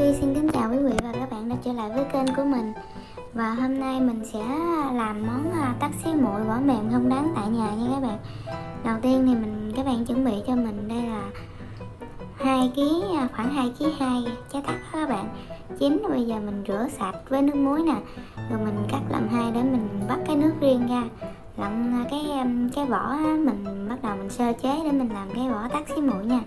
Huy xin kính chào quý vị và các bạn đã trở lại với kênh của mình. Và hôm nay mình sẽ làm món tắc xí muội vỏ mềm không đắng tại nhà nha các bạn. Đầu tiên thì các bạn chuẩn bị cho mình đây là 2 kg, khoảng 2 kg 2 trái tắc đó các bạn. Chín bây giờ mình rửa sạch với nước muối nè, rồi mình cắt làm hai để mình bắt cái nước riêng ra. Lặn cái vỏ mình bắt đầu mình sơ chế để mình làm cái vỏ tắc xí muội nha.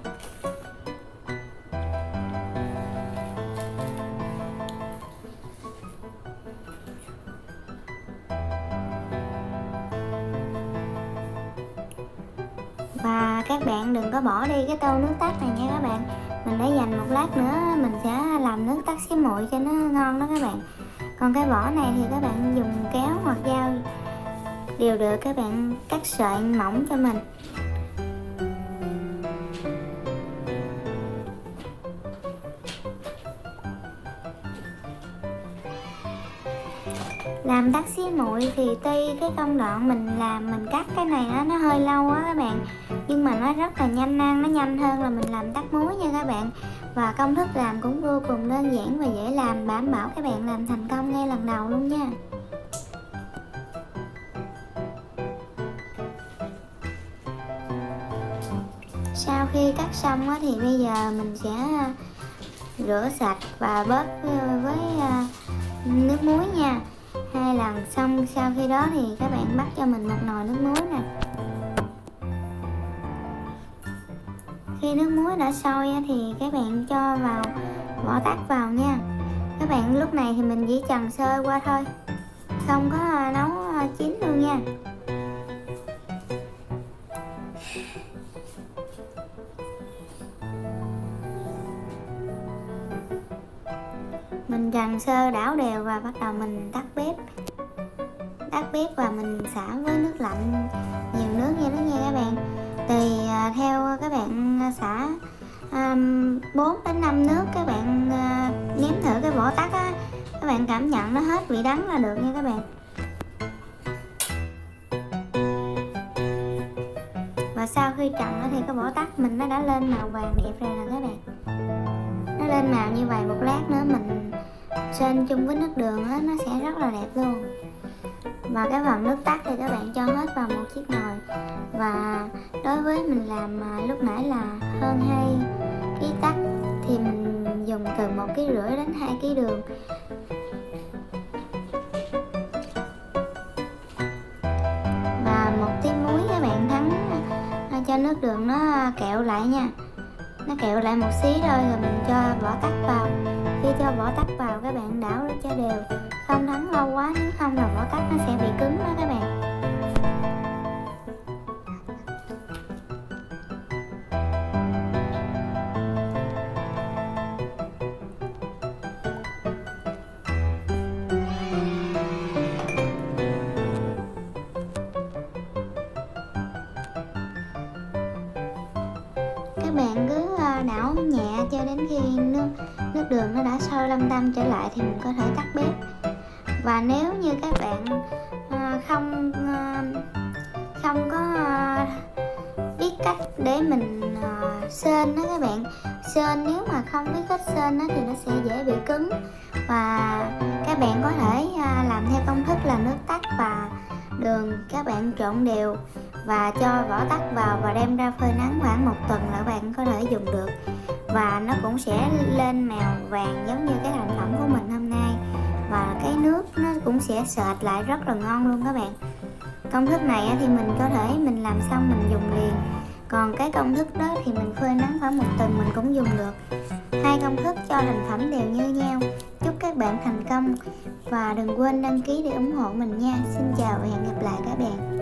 Và các bạn đừng có bỏ đi cái tô nước tắc này nha các bạn. Mình để dành một lát nữa mình sẽ làm nước tắc xí muội cho nó ngon đó các bạn. Còn cái vỏ này thì các bạn dùng kéo hoặc dao đều được, các bạn cắt sợi mỏng cho mình. Làm tắc xí muội thì tuy cái công đoạn mình cắt cái này nó hơi lâu á các bạn, nhưng mà nó rất là nhanh ăn, nó nhanh hơn là mình làm tắc muối nha các bạn. Và công thức làm cũng vô cùng đơn giản và dễ làm, đảm bảo các bạn làm thành công ngay lần đầu luôn nha. Sau khi cắt xong á, thì bây giờ mình sẽ rửa sạch và bóp với nước muối nha. 2 lần xong sau khi đó thì các bạn bắt cho mình một nồi nước muối nè. Khi nước muối đã sôi thì các bạn cho vào vỏ tắc vào nha. Các bạn lúc này thì mình chỉ trần sơ qua thôi, không có nấu chín luôn nha. Mình trần sơ đảo đều và bắt đầu mình tắt bếp và mình xả với nước lạnh, nhiều nước như đó nha các bạn. Tùy theo các bạn xả 4 đến 5 nước, các bạn nếm thử cái vỏ tắc á, các bạn cảm nhận nó hết vị đắng là được nha các bạn. Và sau khi trần thì cái vỏ tắc mình nó đã lên màu vàng đẹp rồi nè các bạn. Nó lên màu như vậy, một lát nữa mình xên chung với nước đường á, nó sẽ rất là đẹp luôn. Và cái phần nước tắc thì các bạn cho hết vào một chiếc nồi. Và đối với mình làm lúc nãy là hơn 2 kg tắc thì mình dùng từ 1,5 kg đến 2 kg đường. Và 1 tí muối các bạn thắng cho nước đường nó kẹo lại nha. Nó kẹo lại một xí thôi rồi mình cho vỏ tắc vào. Khi cho vỏ tắc vào các bạn đảo cho đều, không thắng lâu quá, nếu không là vỏ tắc nó sẽ bị cứng đó các bạn. Các bạn cứ đảo nhẹ cho đến khi nước đường nó đã sôi lăm tăm trở lại thì mình có thể tắt bếp. Và nếu như các bạn không có biết cách để mình xên đó các bạn, xên nếu mà không biết cách xên thì nó sẽ dễ bị cứng. Và các bạn có thể làm theo công thức là nước tắc và đường các bạn trộn đều và cho vỏ tắc vào và đem ra phơi nắng khoảng 1 tuần là các bạn có thể dùng được. Và nó cũng sẽ lên màu vàng giống như cái thành phẩm của mình hôm nay. Và cái nước nó cũng sẽ sệt lại rất là ngon luôn các bạn. Công thức này thì mình có thể mình làm xong mình dùng liền. Còn cái công thức đó thì mình phơi nắng khoảng 1 tuần mình cũng dùng được. 2 công thức cho thành phẩm đều như nhau. Chúc các bạn thành công và đừng quên đăng ký để ủng hộ mình nha. Xin chào và hẹn gặp lại các bạn.